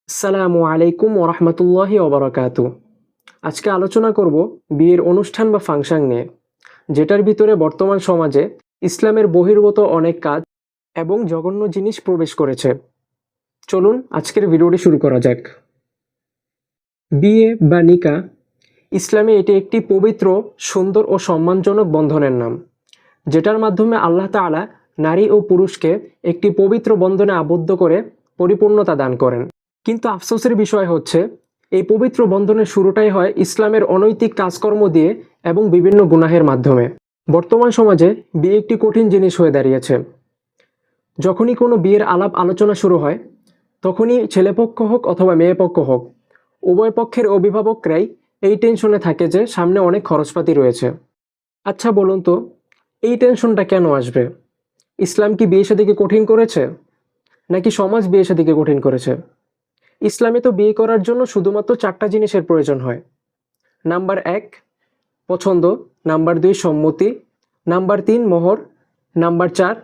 আসসালামু আলাইকুম ওরহমতুল্লাহি ওবরাকাতু। আজকে আলোচনা করব বিয়ের অনুষ্ঠান বা ফাংশন নিয়ে, যেটার ভিতরে বর্তমান সমাজে ইসলামের বহির্ভূত অনেক কাজ এবং জঘন্য জিনিস প্রবেশ করেছে। চলুন আজকের ভিডিওটি শুরু করা যাক। বিয়ে বা নিকাহ ইসলামে এটি একটি পবিত্র, সুন্দর ও সম্মানজনক বন্ধনের নাম, যেটার মাধ্যমে আল্লাহ তাআলা নারী ও পুরুষকে একটি পবিত্র বন্ধনে আবদ্ধ করে পরিপূর্ণতা দান করেন। কিন্তু আফসোসের বিষয় হচ্ছে, এই পবিত্র বন্ধনের শুরুটাই হয় ইসলামের অনৈতিক কাজকর্ম দিয়ে এবং বিভিন্ন গুনাহের মাধ্যমে। বর্তমান সমাজে বিয়ে একটি কঠিন জিনিস হয়ে দাঁড়িয়েছে। যখনই কোনো বিয়ের আলাপ আলোচনা শুরু হয়, তখনই ছেলেপক্ষ হোক অথবা মেয়ে পক্ষ হোক, উভয় পক্ষের অভিভাবকরাই এই টেনশনে থাকে যে সামনে অনেক খরচপাতি রয়েছে। আচ্ছা বলুন তো, এই টেনশনটা কেন আসবে? ইসলাম কি বিয়ে শাদীকে কঠিন করেছে, নাকি সমাজ বিয়ে শাদীকে কঠিন করেছে? ইসলামে তো বিয়ে করার জন্য শুধুমাত্র 4টা জিনিসের প্রয়োজন হয়। নাম্বার 1 পছন্দ, নাম্বার 2 সম্মতি, নাম্বার 3 মোহর, নাম্বার 4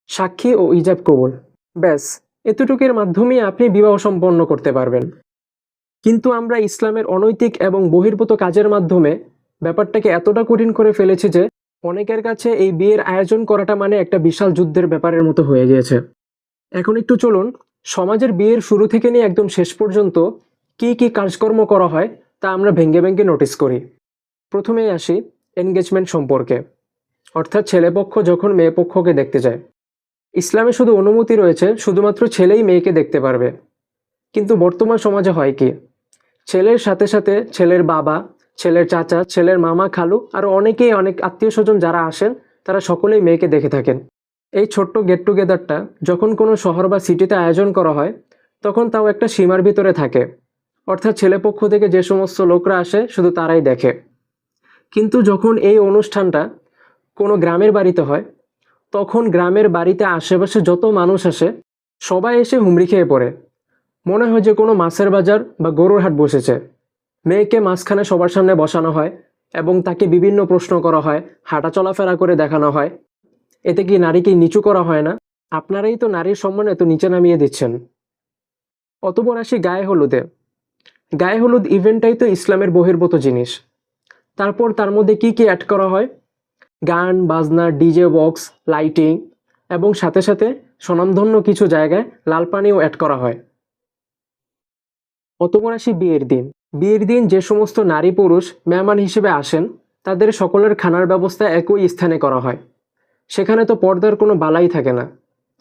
সাক্ষী ও ইজাব কবুল। ব্যাস, এতটুকুর মাধ্যমেই আপনি বিবাহ সম্পন্ন করতে পারবেন। কিন্তু আমরা ইসলামের অনৈতিক এবং বহির্ভূত কাজের মাধ্যমে ব্যাপারটাকে এতটা কঠিন করে ফেলেছি যে অনেকের কাছে এই বিয়ের আয়োজন করাটা মানে একটা বিশাল যুদ্ধের ব্যাপারের মতো হয়ে গিয়েছে। এখন একটু চলুন সমাজের বিয়ের শুরু থেকে নিয়ে একদম শেষ পর্যন্ত কি কি কাজকর্ম করা হয় তা আমরা ভেঙে ভেঙে নোটিস করি। প্রথমেই আসি এনগেজমেন্ট সম্পর্কে, অর্থাৎ ছেলেপক্ষ যখন মেয়ে পক্ষকে দেখতে যায়। ইসলামে শুধু অনুমতি রয়েছে শুধুমাত্র ছেলেই মেয়েকে দেখতে পারবে। কিন্তু বর্তমান সমাজে হয় কি, ছেলের সাথে সাথে ছেলের বাবা, ছেলের চাচা, ছেলের মামা, খালু আরও অনেকেই, অনেক আত্মীয় স্বজন যারা আসেন, তারা সকলেই মেয়েকে দেখে থাকেন। এই ছোট্ট গেট টুগেদারটা যখন কোনো শহর বা সিটিতে আয়োজন করা হয়, তখন তাও একটা সীমার ভিতরে থাকে, অর্থাৎ ছেলেপক্ষ থেকে যে সমস্ত লোকরা আসে শুধু তারাই দেখে। কিন্তু যখন এই অনুষ্ঠানটা কোনো গ্রামের বাড়িতে হয়, তখন গ্রামের বাড়িতে আশেপাশে যত মানুষ আসে সবাই এসে হুমড়ি খেয়ে পড়ে। মনে হয় যে কোনো মাছের বাজার বা গরুর হাট বসেছে। মেয়েকে মাঝখানে সবার সামনে বসানো হয় এবং তাকে বিভিন্ন প্রশ্ন করা হয়, হাঁটা চলাফেরা করে দেখানো হয়। এতে কি নারীকে নিচু করা হয় না? আপনারাই তো নারীর সম্মান এত নিচে নামিয়ে দিচ্ছেন। অতঃপর আসি গায়ে হলুদে। গায়ে হলুদ ইভেন্টটাই তো ইসলামের বহির্ভূত জিনিস। তারপর তার মধ্যে কি কি অ্যাড করা হয়? গান বাজনা, ডিজে বক্স, লাইটিং এবং সাথে সাথে স্বনামধন্য কিছু জায়গায় লাল পানিও অ্যাড করা হয়। অতঃপর আসি বিয়ের দিন। বিয়ের দিন যে সমস্ত নারী পুরুষ মেহমান হিসেবে আসেন, তাদের সকলের খানার ব্যবস্থা একই স্থানে করা হয়। সেখানে তো পর্দার কোনো বালাই থাকে না।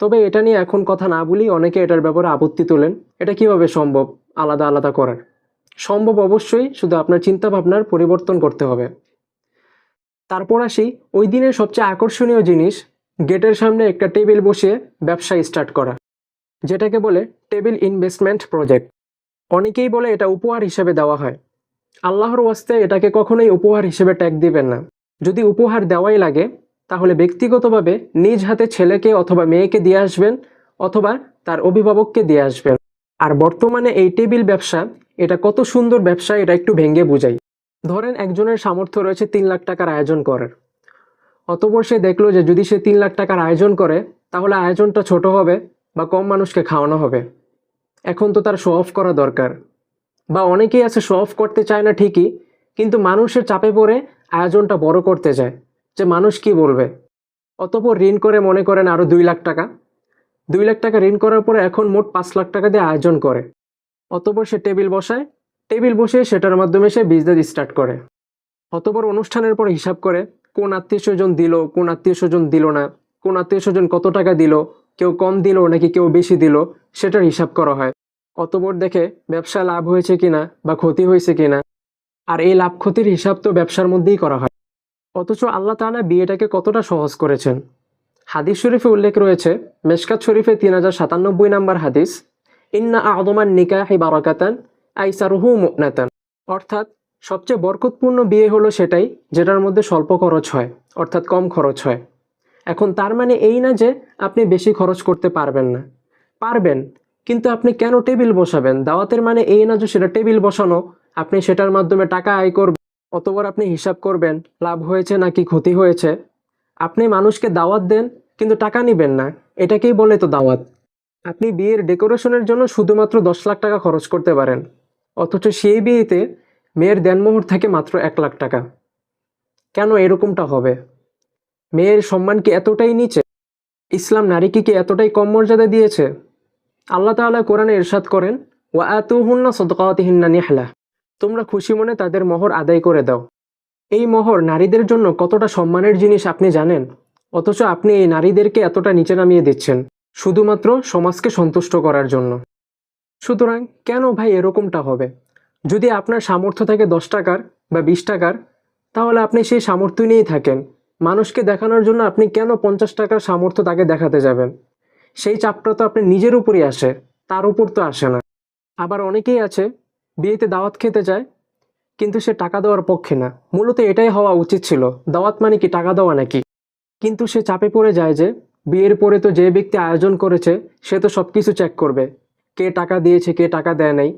তবে এটা নিয়ে এখন কথা না বলি, অনেকে এটার ব্যাপারে আপত্তি তোলেন। এটা কিভাবে সম্ভব আলাদা আলাদা করার? সম্ভব অবশ্যই, শুধু আপনার চিন্তা ভাবনার পরিবর্তন করতে হবে। তারপর আসি ওই দিনের সবচেয়ে আকর্ষণীয় জিনিস, গেটের সামনে একটা টেবিল বসিয়ে ব্যবসা স্টার্ট করা, যেটাকে বলে টেবিল ইনভেস্টমেন্ট প্রজেক্ট। অনেকেই বলে এটা উপহার হিসেবে দেওয়া হয়। আল্লাহর ওয়াস্তে এটাকে কখনোই উপহার হিসেবে ট্যাগ দিবেন না। যদি উপহার দেওয়াই লাগে, তাহলে ব্যক্তিগতভাবে নিজ হাতে ছেলেকে অথবা মেয়েকে দিয়ে আসবেন, অথবা তার অভিভাবককে দিয়ে আসবেন। আর বর্তমানে এই টেবিল ব্যবসা, এটা কত সুন্দর ব্যবসা এটা একটু ভেঙে বুঝাই। ধরেন একজনের সামর্থ্য রয়েছে 3 লাখ টাকার আয়োজন করার। অতঃপর সে দেখলো যে যদি সে 3 লাখ টাকার আয়োজন করে, তাহলে আয়োজনটা ছোট হবে বা কম মানুষকে খাওয়ানো হবে। এখন তো তার শো অফ করা দরকার। বা অনেকেই আছে শো অফ করতে চায় না ঠিকই, কিন্তু মানুষের চাপে পড়ে আয়োজনটা বড় করতে যায়, যে মানুষ কি বলবে। অতঃপর ঋণ করে মনে করেন আরো 2 লাখ টাকা। 2 লাখ টাকা ঋণ করার পরে এখন মোট 5 লাখ টাকা দিয়ে আয়োজন করে। অতঃপর সে টেবিল বসায়, টেবিল বসে সেটার মাধ্যমে সে বিজনেস স্টার্ট করে। অতঃপর অনুষ্ঠানের পর হিসাব করে কোন আত্মীয় স্বজন দিল, কোন আত্মীয় স্বজন দিল না, কোন আত্মীয় স্বজন কত টাকা দিল, কেউ কম দিল নাকি কেউ বেশি দিল, সেটার হিসাব করা হয়। অতঃপর দেখে ব্যবসা লাভ হয়েছে কিনা বা ক্ষতি হয়েছে কিনা। আর এই লাভ ক্ষতির হিসাব তো ব্যবসার মধ্যেই করা হয়। অথচ আল্লাহ তাআলা বিয়েটাকে কতটা সহজ করেছেন। হাদিস শরীফে উল্লেখ রয়েছে, মেশকাত শরীফে 3097 নাম্বার হাদিস, ইন্না আ'যামান নিকাহি বারাকাতান আইসারুহু মু'নাতান। অর্থাৎ সবচেয়ে বরকতপূর্ণ বিয়ে হলো সেটাই যেটার মধ্যে স্বল্প খরচ হয়, অর্থাৎ কম খরচ হয়। এখন তার মানে এই না যে আপনি বেশি খরচ করতে পারবেন না, পারবেন। কিন্তু আপনি কেন টেবিল বসাবেন? দাওয়াতের মানে এই না যে সেটা টেবিল বসানো, আপনি সেটার মাধ্যমে টাকা আয় করবেন। অতবার আপনি হিসাব করবেন লাভ হয়েছে নাকি ক্ষতি হয়েছে। আপনি মানুষকে দাওয়াত দেন কিন্তু টাকা নিবেন না, এটাকেই বলে তো দাওয়াত। আপনি বিয়ের ডেকোরেশনের জন্য শুধুমাত্র 10 লাখ টাকা খরচ করতে পারেন, অথচ সেই বিয়েতে মেয়ের দেনমোহর থাকে মাত্র 1 লাখ টাকা। কেন এরকমটা হবে? মেয়ের সম্মান কি এতটাই নিচে? ইসলাম নারীকে কি এতটাই কম মর্যাদা দিয়েছে? আল্লাহ তাআলা কোরআনে ইরশাদ করেন, ওয়া আতুহুন্না সাদকাতিহিন্না নিহলা, তোমরা খুশি মনে তাদের মোহর আদায় করে দাও। এই মোহর নারীদের জন্য কতটা সম্মানের জিনিস আপনি জানেন? অথচ আপনি এই নারীদেরকে এতটা নিচে নামিয়ে দিচ্ছেন শুধুমাত্র সমাজকে সন্তুষ্ট করার জন্য। সুতরাং কেন ভাই এরকমটা হবে? যদি আপনার সামর্থ্য থাকে 10 টাকার বা 20 টাকার, তাহলে আপনি সেই সামর্থ্য নিয়েই থাকেন। মানুষকে দেখানোর জন্য আপনি কেন 50 টাকার সামর্থ্য তাকে দেখাতে যাবেন? সেই চাপটা তো আপনার নিজের উপরই আসে, তার উপর তো আসে না। আবার অনেকেই আছে বিয়েতে দাওয়াত খেতে যায়, কিন্তু সে টাকা দেওয়ার পক্ষে না। মূলত এটাই হওয়া উচিত ছিল, দাওয়াত মানে কি টাকা দেওয়া নাকি? কিন্তু সে চাপে পড়ে যায় যে বিয়ের পরে তো যে ব্যক্তি আয়োজন করেছে সে তো সব কিছু চেক করবে, কে টাকা দিয়েছে কে টাকা দেয় নাই।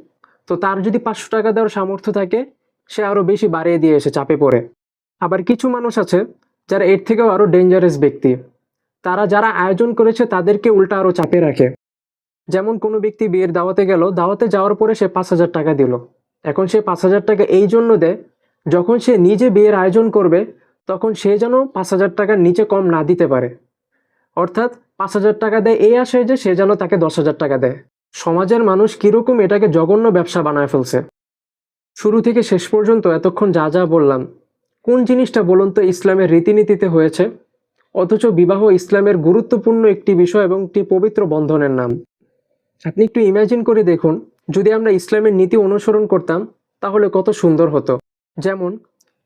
তো তার যদি 500 টাকা দেওয়ার সামর্থ্য থাকে, সে আরও বেশি বাড়িয়ে দিয়ে এসে চাপে পড়ে। আবার কিছু মানুষ আছে যারা এর থেকেও আরও ডেঞ্জারাস ব্যক্তি, তারা যারা আয়োজন করেছে তাদেরকে উল্টা আরও চাপে রাখে। যেমন কোনো ব্যক্তি বিয়ের দাওয়াতে গেল, দাওয়াতে যাওয়ার পরে সে 5,000 টাকা দিল। এখন সে 5,000 টাকা এই জন্য দেয়, যখন সে নিজে বিয়ের আয়োজন করবে তখন সে যেন 5,000 টাকার নিচে কম না দিতে পারে। অর্থাৎ 5,000 টাকা দেয় এই আশায় যে সে যেন তাকে 10,000 টাকা দেয়। সমাজের মানুষ কীরকম এটাকে জঘন্য ব্যবসা বানায় ফেলছে। শুরু থেকে শেষ পর্যন্ত এতক্ষণ যা যা বললাম, কোন জিনিসটা বলুন তো ইসলামের রীতিনীতিতে হয়েছে? অথচ বিবাহ ইসলামের গুরুত্বপূর্ণ একটি বিষয় এবং একটি পবিত্র বন্ধনের নাম। আপনি একটু ইমাজিন করে দেখুন, যদি আমরা ইসলামের নীতি অনুসরণ করতাম তাহলে কত সুন্দর হতো। যেমন,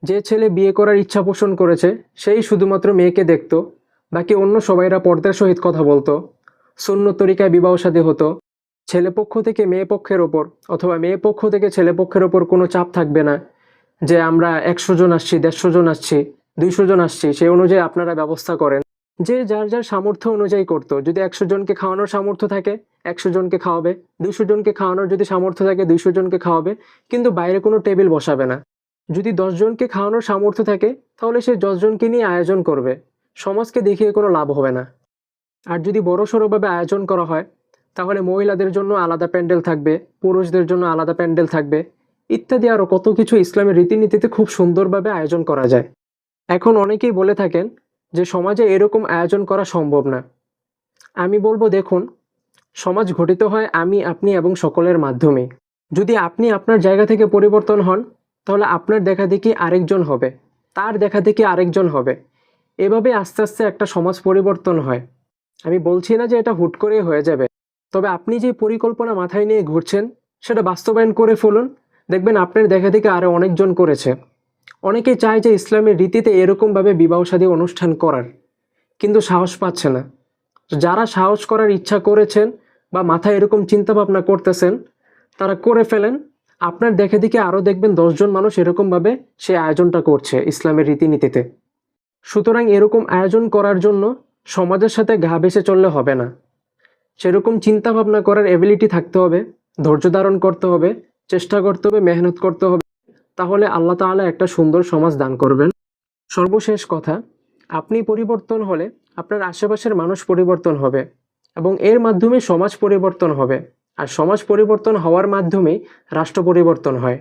যে ছেলে বিয়ে করার ইচ্ছা পোষণ করেছে সেই শুধুমাত্র মেয়েকে দেখত, বাকি অন্য সবাইরা পর্দার সহিত কথা বলতো, সুন্নত তরিকায় বিবাহ শাদী হতো। ছেলে পক্ষ থেকে মেয়ে পক্ষের ওপর অথবা মেয়ে পক্ষ থেকে ছেলে পক্ষের ওপর কোনো চাপ থাকবে না যে আমরা 100 জন আসছি, 150 জন আসছি, 200 জন আসছি, সেই অনুযায়ী আপনারা ব্যবস্থা করেন। যে যার যার সামর্থ্য অনুযায়ী করতো। যদি 100 জনকে খাওয়ানোর সামর্থ্য থাকে 100 জনকে খাওয়াবে, 200 জনকে খাওয়ানোর যদি সামর্থ্য থাকে 200 জনকে খাওয়াবে, কিন্তু বাইরে কোনো টেবিল বসাবে না। যদি 10 জনকে খাওয়ানোর সামর্থ্য থাকে তাহলে সে 10 জনকে নিয়ে আয়োজন করবে, সমাজকে দেখিয়ে কোনো লাভ হবে না। আর যদি বড়সড়ভাবে আয়োজন করা হয় তাহলে মহিলাদের জন্য আলাদা প্যান্ডেল থাকবে, পুরুষদের জন্য আলাদা প্যান্ডেল থাকবে, ইত্যাদি আরও কত কিছু ইসলামের রীতিনীতিতে খুব সুন্দরভাবে আয়োজন করা যায়। এখন অনেকেই বলে থাকেন যে সমাজে এরকম আয়োজন করা সম্ভব না। আমি বলবো, দেখুন, সমাজ গঠিত হয় আমি, আপনি এবং সকলের মাধ্যমে। যদি আপনি আপনার জায়গা থেকে পরিবর্তন হন তাহলে আপনার দেখা দেখি আরেকজন হবে, তার দেখা দেখি আরেকজন হবে। এভাবে আস্তে আস্তে একটা সমাজ পরিবর্তন হয়। আমি বলছি না যে এটা হুট করেই হয়ে যাবে, তবে আপনি যে পরিকল্পনা মাথায় নিয়ে ঘুরছেন সেটা বাস্তবায়ন করে ফেলুন, দেখবেন আপনার দেখা দেখি আরও অনেকজন করেছে। অনেকেই চায় যে ইসলামের রীতিতে এরকমভাবে বিবাহ শাদী অনুষ্ঠান করার, কিন্তু সাহস পাচ্ছে না। যারা সাহস করার ইচ্ছা করেছেন বা মাথায় এরকম চিন্তাভাবনা করতেছেন তারা করে ফেলেন। আপনার দেখে দেখে আরও দেখবেন 10 জন মানুষ এরকমভাবে সে আয়োজনটা করছে ইসলামের রীতিনীতিতে। সুতরাং এরকম আয়োজন করার জন্য সমাজের সাথে গা ভেসে চললে হবে না, সেরকম চিন্তাভাবনা করার এবিলিটি থাকতে হবে, ধৈর্য ধারণ করতে হবে, চেষ্টা করতে হবে, মেহনত করতে হবে। তাহলে আল্লাহ তাআলা একটা সুন্দর সমাজ দান করবেন। সর্বশেষ কথা, আপনি পরিবর্তন হলে আপনার আশেপাশের মানুষ পরিবর্তন হবে এবং এর মাধ্যমে সমাজ পরিবর্তন হবে, আর সমাজ পরিবর্তন হওয়ার মাধ্যমেই রাষ্ট্র পরিবর্তন হয়।